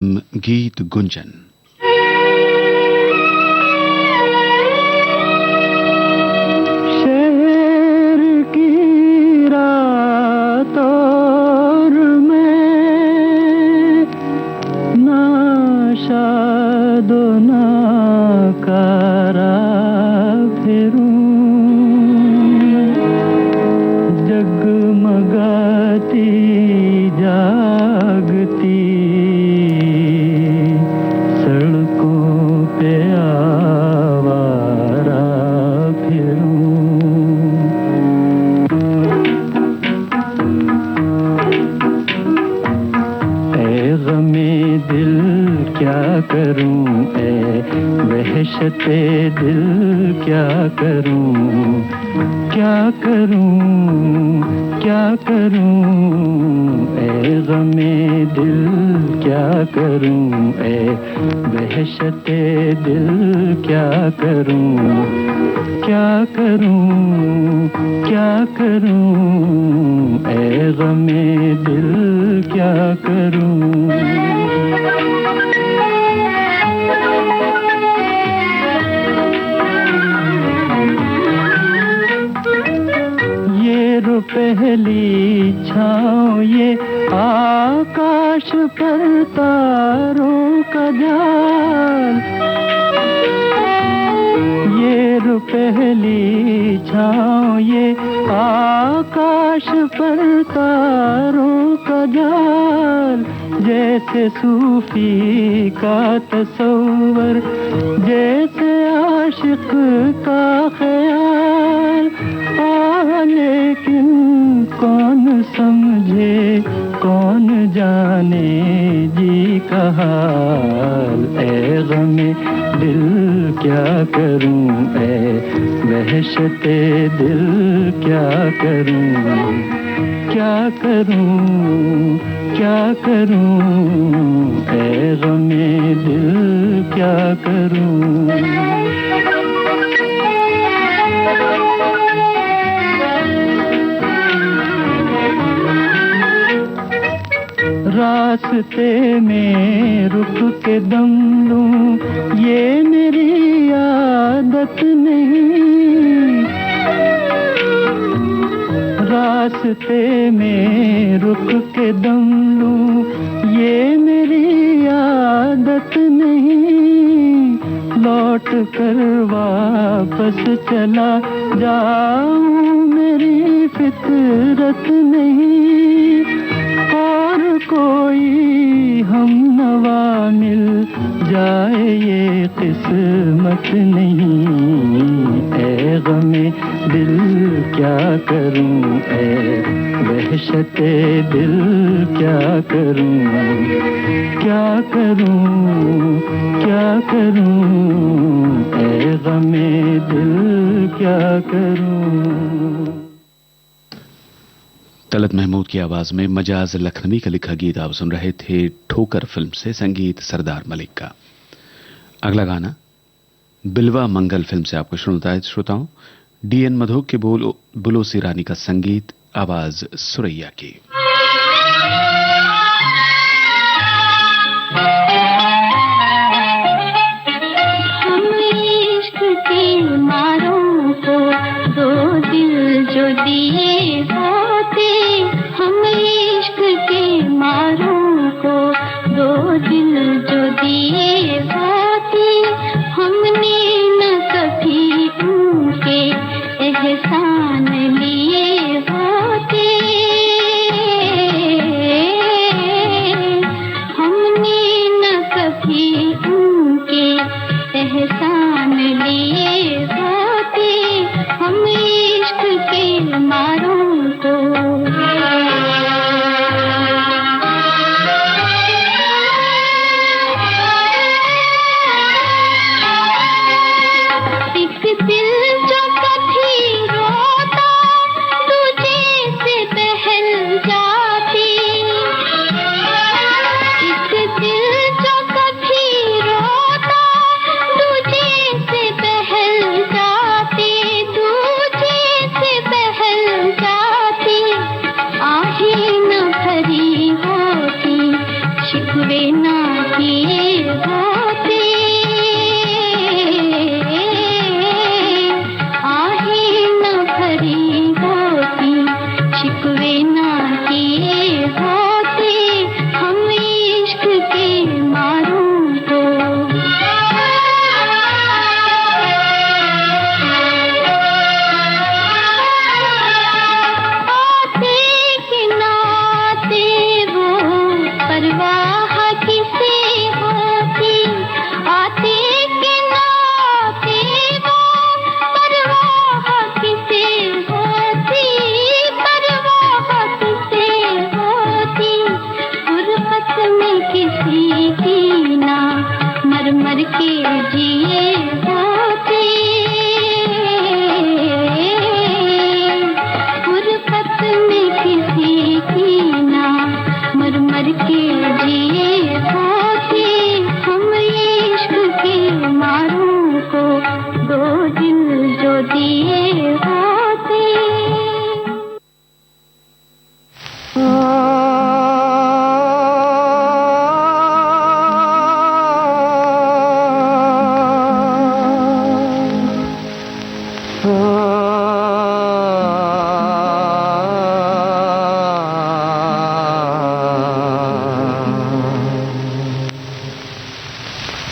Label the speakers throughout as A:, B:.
A: गीत गुंजन।
B: शहर की रातों में ना शादो ना कारा फिरूं, जगमगाती जागती सड़कों पे आवारा फिरूं। ऐ गमे दिल क्या करूं, ऐ वहशते दिल क्या करूं, क्या करूं, क्या करूं। ऐ गमे दिल क्या करूं, ऐ वहशते दिल क्या करूं, क्या करूं, क्या करूं। ऐ गमे दिल क्या करूं। पहली छाँव ये आकाश पर तारों का जाल, ये पहली छाँव ये आकाश पर तारों का जाल। जैसे सूफी का तसव्वुर, जैसे आशिक का ख्याल। लेकिन कौन समझे कौन जाने जी का हाल। ऐ गमे दिल क्या करूं, ऐ वहशते दिल क्या करूं, क्या करूं, क्या करूं। ऐ गमे दिल क्या करूं। रास्ते में रुक के दम लूं, ये मेरी आदत नहीं। रास्ते में रुक के दम लूं, ये मेरी आदत नहीं। लौट कर वापस चला जाऊं मेरी फितरत नहीं। और कोई हम नवा मिल जाए ये किस्मत नहीं। ऐ गमे दिल क्या करूं, ऐ वहशते दिल क्या करूं, क्या करूं, क्या करूं। ऐ गमे दिल क्या करूं।
A: तलत महमूद की आवाज में मजाज लखनवी का लिखा गीत आप सुन रहे थे ठोकर फिल्म से, संगीत सरदार मलिक का। अगला गाना बिलवा मंगल फिल्म से आपको सुनता है श्रोताओं। डीएन मधोक के बुलो सी रानी का संगीत, आवाज सुरैया की।
C: हम इश्क के मारों को दो दिल जो दिए होते, हम इश्क के मारों को दो दिल जो दिए होते। हमने न कभी उनके एहसान लिए होते, हमने न कभी उनके एहसान लिए होते। हम इश्क के मारों को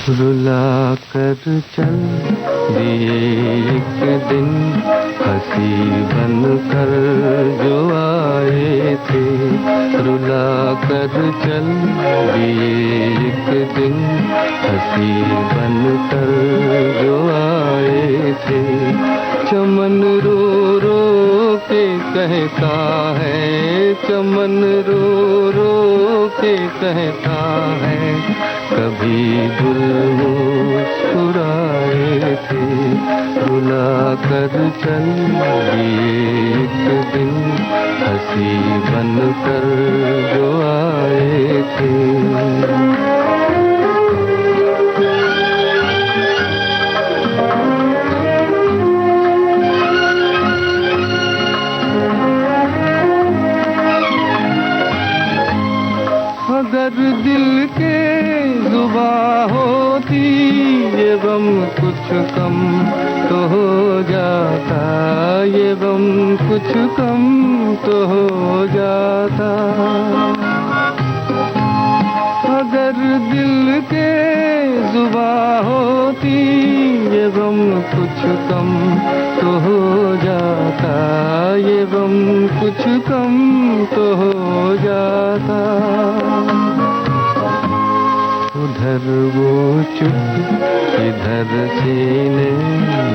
B: रुला कर चल दिए एक दिन हंसी बन कर जो आए थे, रुला कर चल दिए एक दिन हंसी बन कर जो आए थे। चमन रो रो के कहता है, चमन रो रो के कहता है, कभी गुल मुस्कुराए थे, रुला कर चल दिए एक दिन हंसी बन कर जो आए थे। अगर दिल के जुबां होती ये गम कुछ कम तो हो जाता, ये गम कुछ कम तो हो जाता। अगर दिल के जुबां होती ये गम कुछ कम तो हो जाता, ये गम कुछ कम तो हो जाता। उधर वो चुप इधर सीने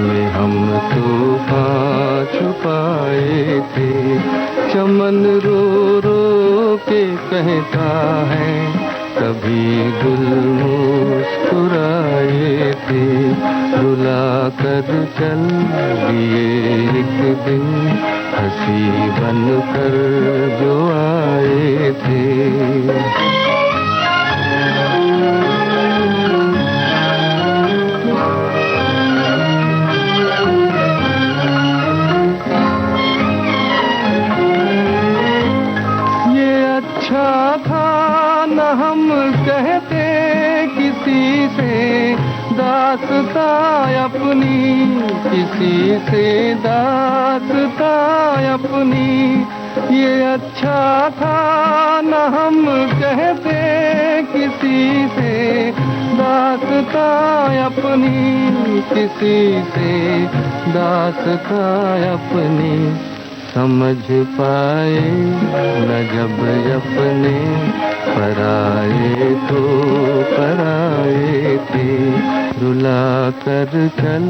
B: में हम तूफान छुपाए थे, चमन रो रो के कहता है, कभी गुल मुस्कुराए थे, रुला कर चल दिए एक दिन हंसी बन कर जो आए थे। अच्छा था न हम कहते किसी से दास्तां अपनी, किसी से दास्तां अपनी, ये अच्छा था न हम कहते किसी से दास्तां अपनी, किसी से दास्तां अपनी, समझ पाए न जब अपने पराए तो पराए थे, रुला कर चल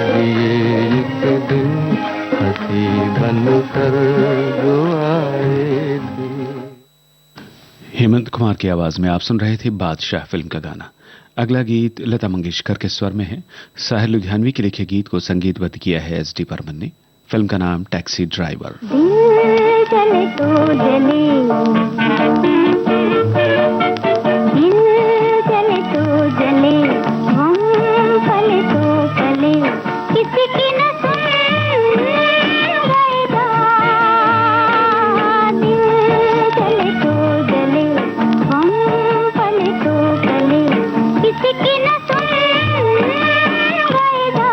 B: दिए एक दिन हंसी बन कर जो आए थे।
A: हेमंत कुमार की आवाज में आप सुन रहे थे बादशाह फिल्म का गाना। अगला गीत लता मंगेशकर के स्वर में है। साहिर लुधियानवी के लिखे गीत को संगीतबद्ध किया है एस डी बर्मन ने। फिल्म का नाम टैक्सी ड्राइवर।
C: दिल जले तो जले, दिल जले तो जले, हम पले तो पले, किसी की न सुन गएगा। दिल जले तो जले, हम पले तो पले, किसी की न सुन गएगा।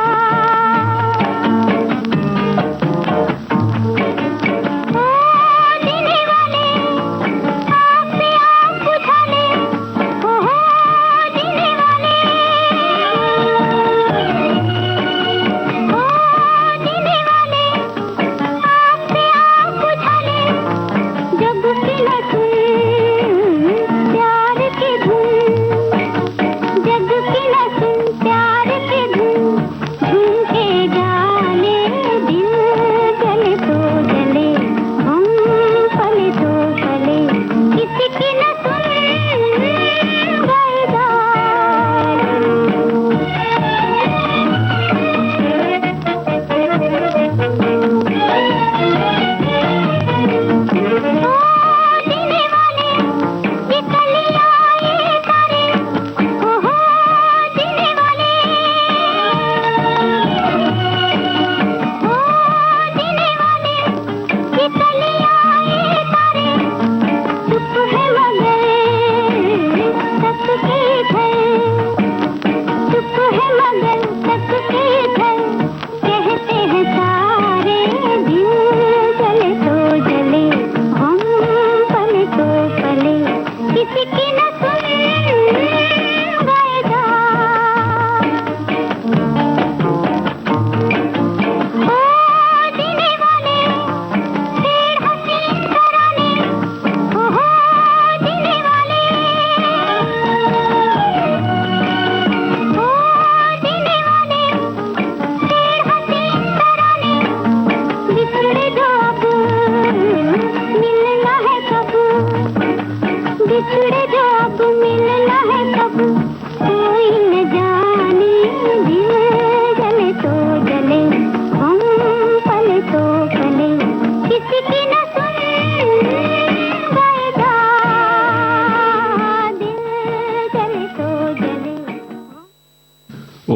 C: देने वाले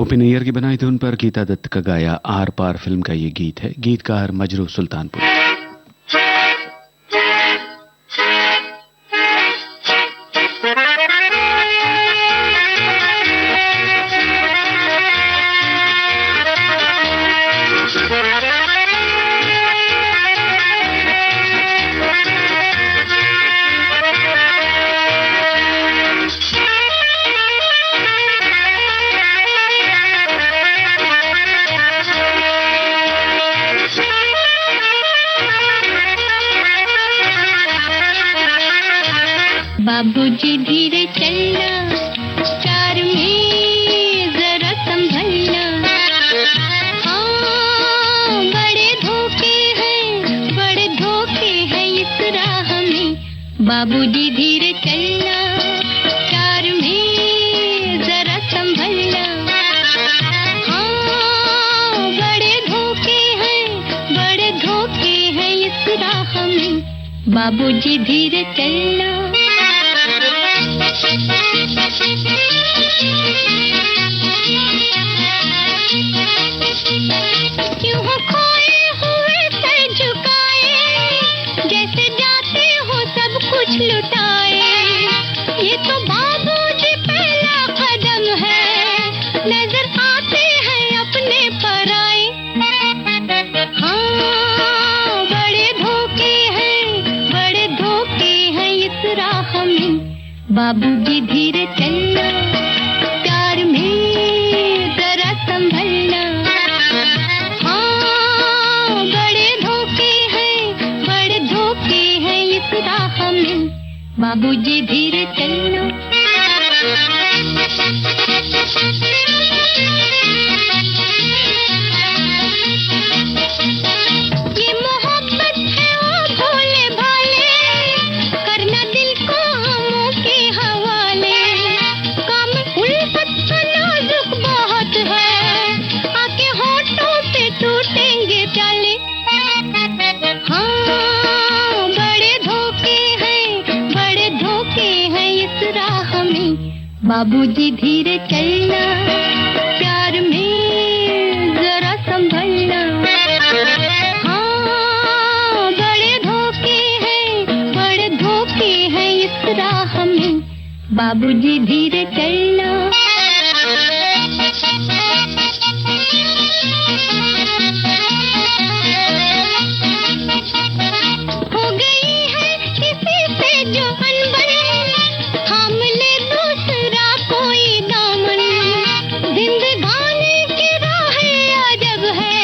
A: ओपी नैयर की बनाई धुन पर गीता दत्त का गाया आर पार फिल्म का ये गीत है। गीतकार मजरू सुल्तानपुर।
C: बाबूजी धीरे चलना, कार में जरा संभलना। हाँ, बड़े धोखे हैं इस राह में। बाबूजी धीरे चलना, कार में जरा संभलना। हाँ, बड़े धोखे हैं इस राह में। बाबूजी धीरे चलना। क्यों हो खोए हुए सर झुकाए, जैसे जाते हो सब कुछ लुटाए। ये तो बाबूजी पहला कदम है, नजर आते हैं अपने पराए। हाँ, बड़े धोखे हैं इस राह में। बाबूजी धीरे चलना, प्यार में जरा संभलना। हाँ, बड़े धोखे हैं इस राह में। बाबूजी धीरे चलना। ये मोहब्बत है ओ भोले भाले, करना दिल को हमों के हवाले। काम उल्फत का नाजुक बहुत है, आके होठों पे टूटेंगे प्याले। हाँ, बड़े धोखे हैं इस राह में। बाबूजी धीरे चलना, प्यार में जरा संभलना। हाँ, बड़े धोखे हैं इस राह में। बाबूजी धीरे चलना। हो गई है किसी से जो अनबन, थाम ले दूसरा कोई दामन। जिंदगानी की राहें अजब है,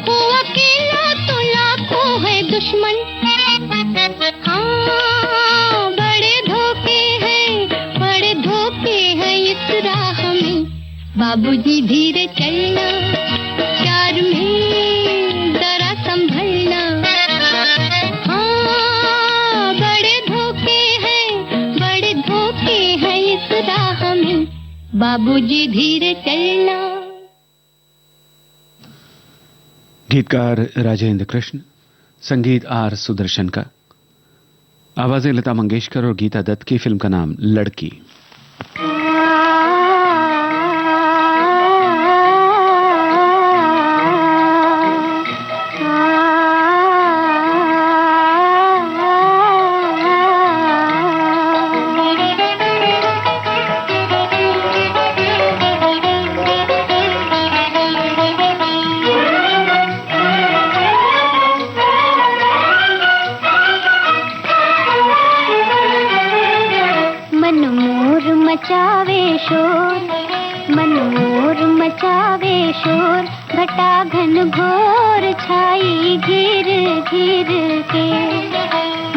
C: वो अकेला तो लाखों है दुश्मन। हाँ, बड़े धोखे हैं इस राह में। बाबूजी धीरे चलना, प्यार में जरा संभलना। हाँ, बड़े धोखे हैं इस राह में। बाबूजी धीरे चलना।
A: गीतकार राजेंद्र कृष्ण, संगीत आर सुदर्शन का, आवाजें लता मंगेशकर और गीता दत्त की। फिल्म का नाम लड़की।
C: मचावे शोर, घटा घन घोर छाई घिर घिर के।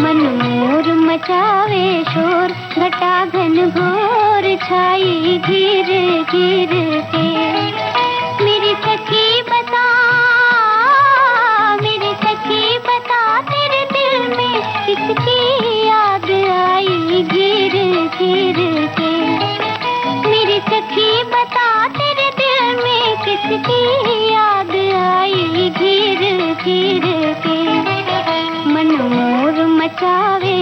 C: मन मोर मचावे शोर, घटा घन घोर छाई घिर घिर के। मेरी सखी बता तेरे दिल में किसकी याद आई घिर घिर के। मेरी सखी बता तेरे दिल में किसकी याद आई घिर घिर के। मन मोर मचावे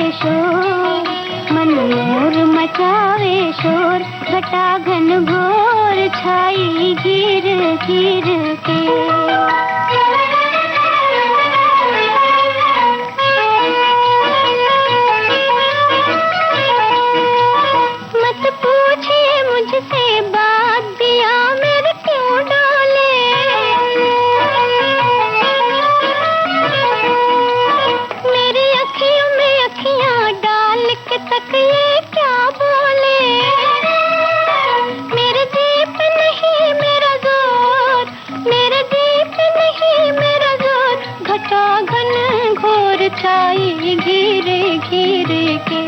C: शोर, घटा घन घोर छाई गिर गिर के। मत पूछिए मुझसे बात दिया मेरे क्यों डाले, मेरी अखियों में अखियां डाल के तक ये क्या बोले। मेरे दीप नहीं मेरा जोर, मेरे दीप नहीं मेरा जोर, घटा घन घोर छाई घिर घिर के।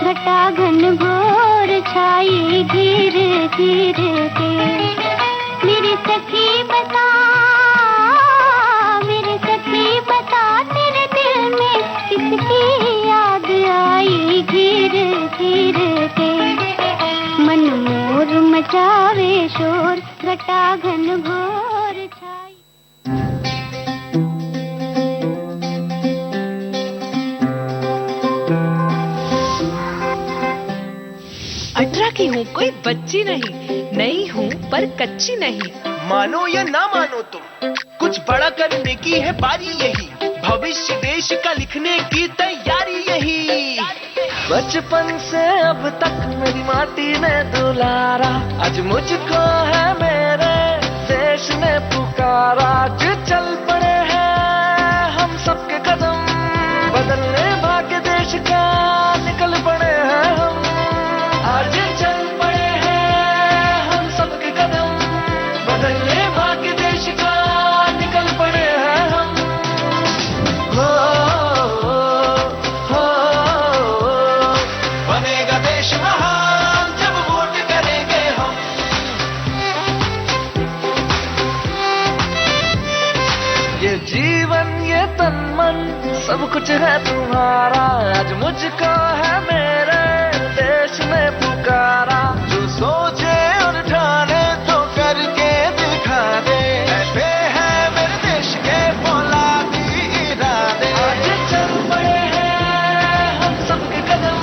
C: घटा घन घोर छाई घिर घिर के। मेरी सखी बता तेरे दिल में किसकी याद आई घिर घिर के। मन मोर मचावे शोर, घटा घन घोर छाई।
D: की हूँ कोई बच्ची नहीं, नई हूँ पर कच्ची नहीं।
E: मानो या ना मानो तुम, कुछ बड़ा करने की है बारी यही, भविष्य देश का लिखने की तैयारी यही। बचपन से अब तक मेरी माटी ने दुलारा, आज मुझको है मेरे देश ने पुकारा। जो चल पड़े हैं हम सबके कदम, बदलने भाग्य देश का निकल पड़े हैं हम। आज चल पड़े हैं हम सबके कदम, बदलने भाग्य देश का निकल पड़े हैं हम। हो बनेगा देश महान जब वोट करेंगे हम। ये जीवन ये तन मन सब कुछ है तुम्हारा, आज मुझको है मेरे देश ने पुकारा। जो सोचे और ठाने तो करके दिखा दे, ऐसे हैं मेरे देश के फौलादी इरादे। आज चल पड़े हैं हम सबके कदम,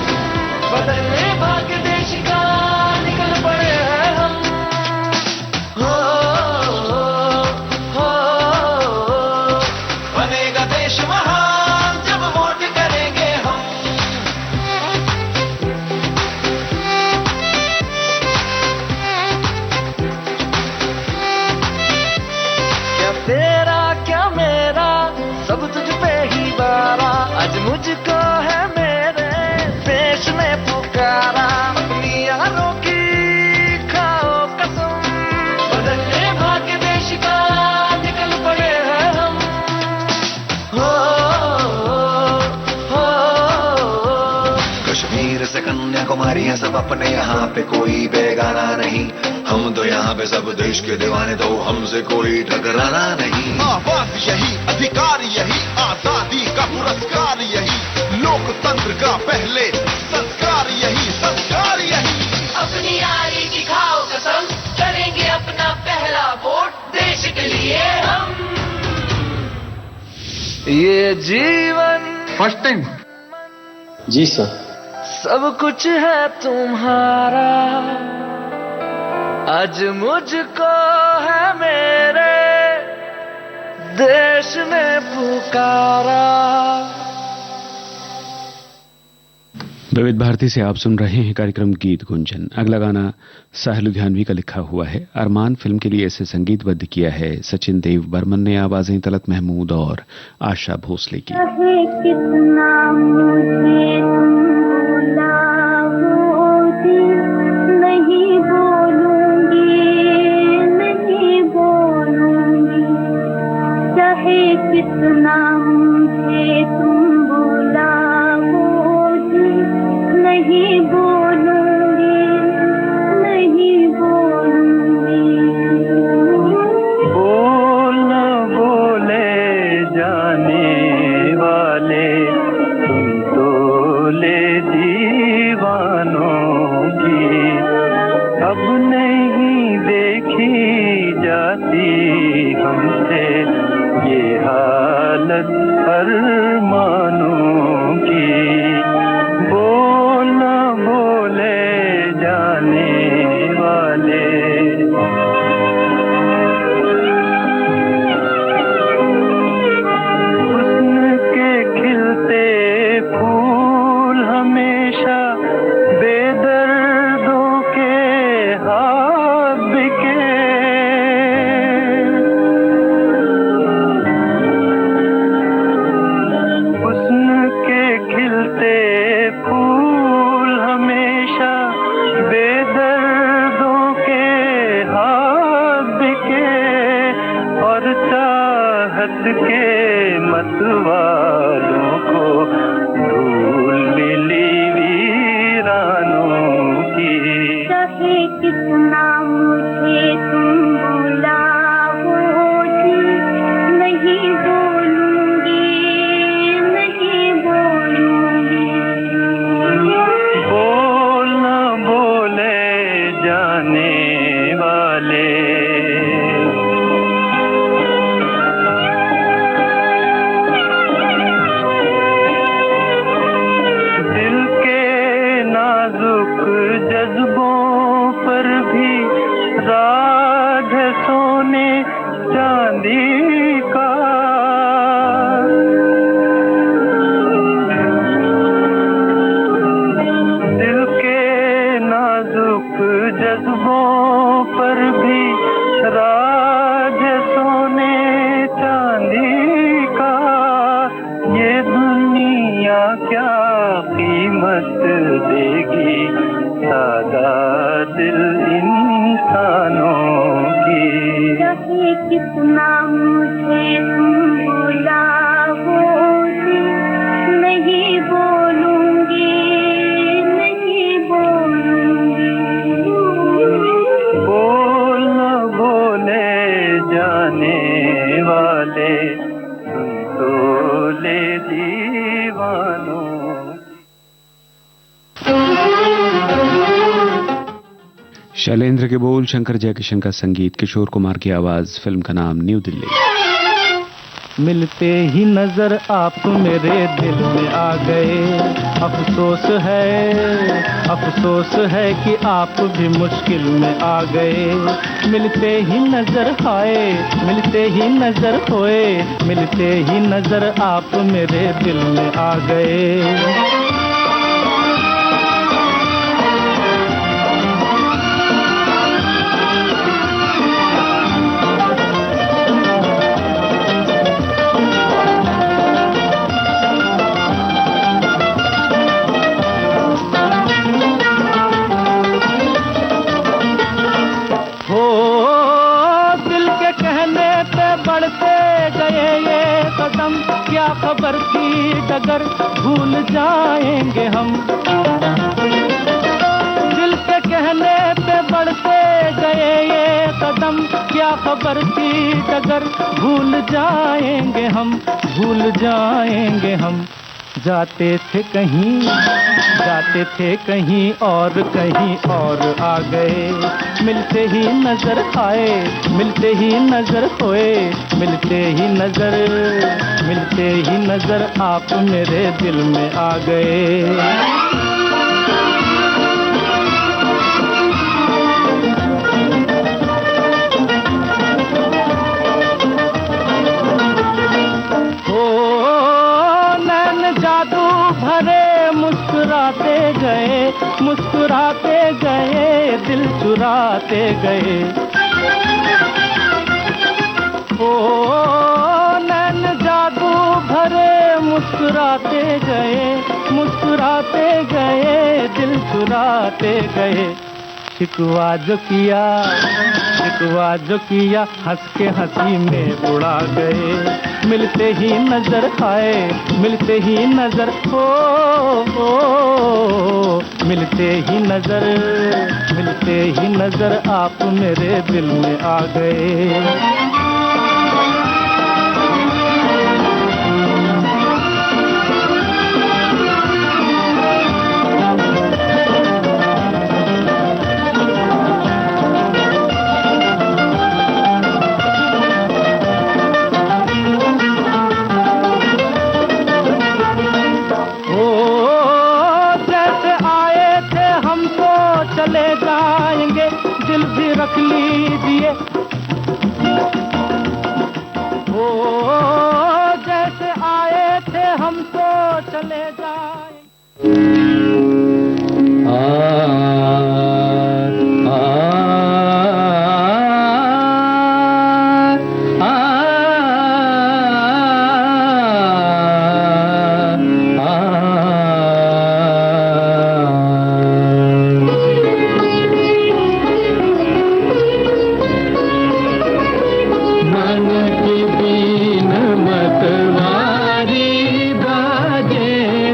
E: बदलने भाग्य देश का निकल पड़े हैं हम। हो बनेगा देश महान जब वोट करेंगे हम। तेरा क्या मेरा सब तुझ पे ही बारा, आज मुझको है मेरे देश ने पुकारा। अपनी यारों की खाओ कसम, बदलने भाग्य देश का निकल पड़े हैं हम। हो कश्मीर से कन्याकुमारी है सब अपने, यहाँ पे कोई बेगाना नहीं। हम तो यहाँ पे सब देश के दीवाने, तो हमसे कोई टकराना नहीं। आवाज यही, अधिकार यही, आजादी का पुरस्कार यही, लोकतंत्र का पहले संस्कार यही, संस्कार यही। अपनी यारी की खाओ कसम, करेंगे अपना पहला वोट देश के लिए हम। ये जीवन
B: फर्स्ट टाइम
F: जी सर।
E: सब कुछ है तुम्हारा, आज मुझको है मेरे देश ने पुकारा।
A: विविध भारती से आप सुन रहे हैं कार्यक्रम गीत गुंजन। अगला गाना साहिल लुधियानवी का लिखा हुआ है। अरमान फिल्म के लिए इसे संगीतबद्ध किया है सचिन देव बर्मन ने। आवाजें तलत महमूद और आशा भोसले की।
C: कितना मुझे
B: क्या कीमत देगी सादा दिल इंसानों की।
C: चाहे कितना मुझे तुम बुलाओ जी, नहीं बोलूंगी, नहीं बोलूंगी।
B: बोल न बोले जाने वाले, सुन तो ले दीवानों।
A: शैलेंद्र के बोल, शंकर जयकिशन का संगीत, किशोर कुमार की आवाज। फिल्म का नाम न्यू दिल्ली।
B: मिलते ही नजर आप मेरे दिल में आ गए। अफसोस है कि आप भी मुश्किल में आ गए। मिलते ही नजर आए, मिलते ही नजर होए, मिलते ही नजर आप मेरे दिल में आ गए। क्या खबर थी डगर भूल जाएंगे हम। दिल के कहने पे बढ़ते गए ये कदम, क्या खबर थी डगर भूल जाएंगे हम, भूल जाएंगे हम। जाते थे कहीं कहीं और आ गए। मिलते ही नजर आए, मिलते ही नजर होए, मिलते ही नजर आप मेरे दिल में आ गए। मुस्कुराते गए, दिल चुराते गए। ओ नैन जादू भरे, मुस्कुराते गए, दिल चुराते गए। शिकवा जो किया हंस के हंसी में उड़ा गए। मिलते ही नजर आए, मिलते ही नजर मिलते ही नजर आप मेरे दिल में आ गए। रख लीजिए ओ जैसे आए थे हम तो चले जाएं।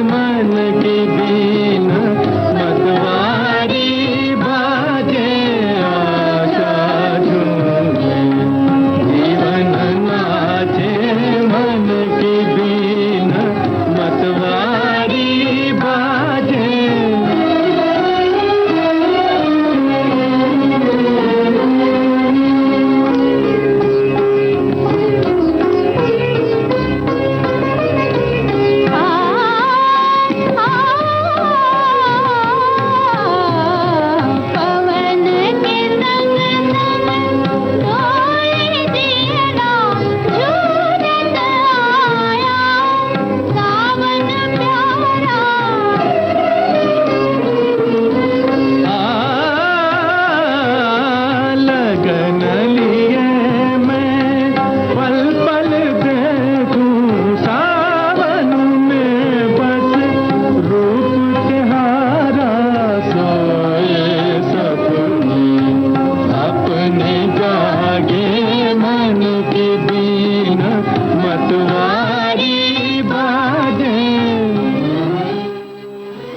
B: मन की बीन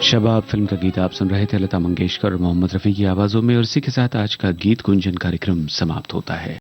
A: शबाब फिल्म का गीत आप सुन रहे थे लता मंगेशकर और मोहम्मद रफी की आवाजों में, और इसी के साथ आज का गीत गुंजन कार्यक्रम समाप्त होता है।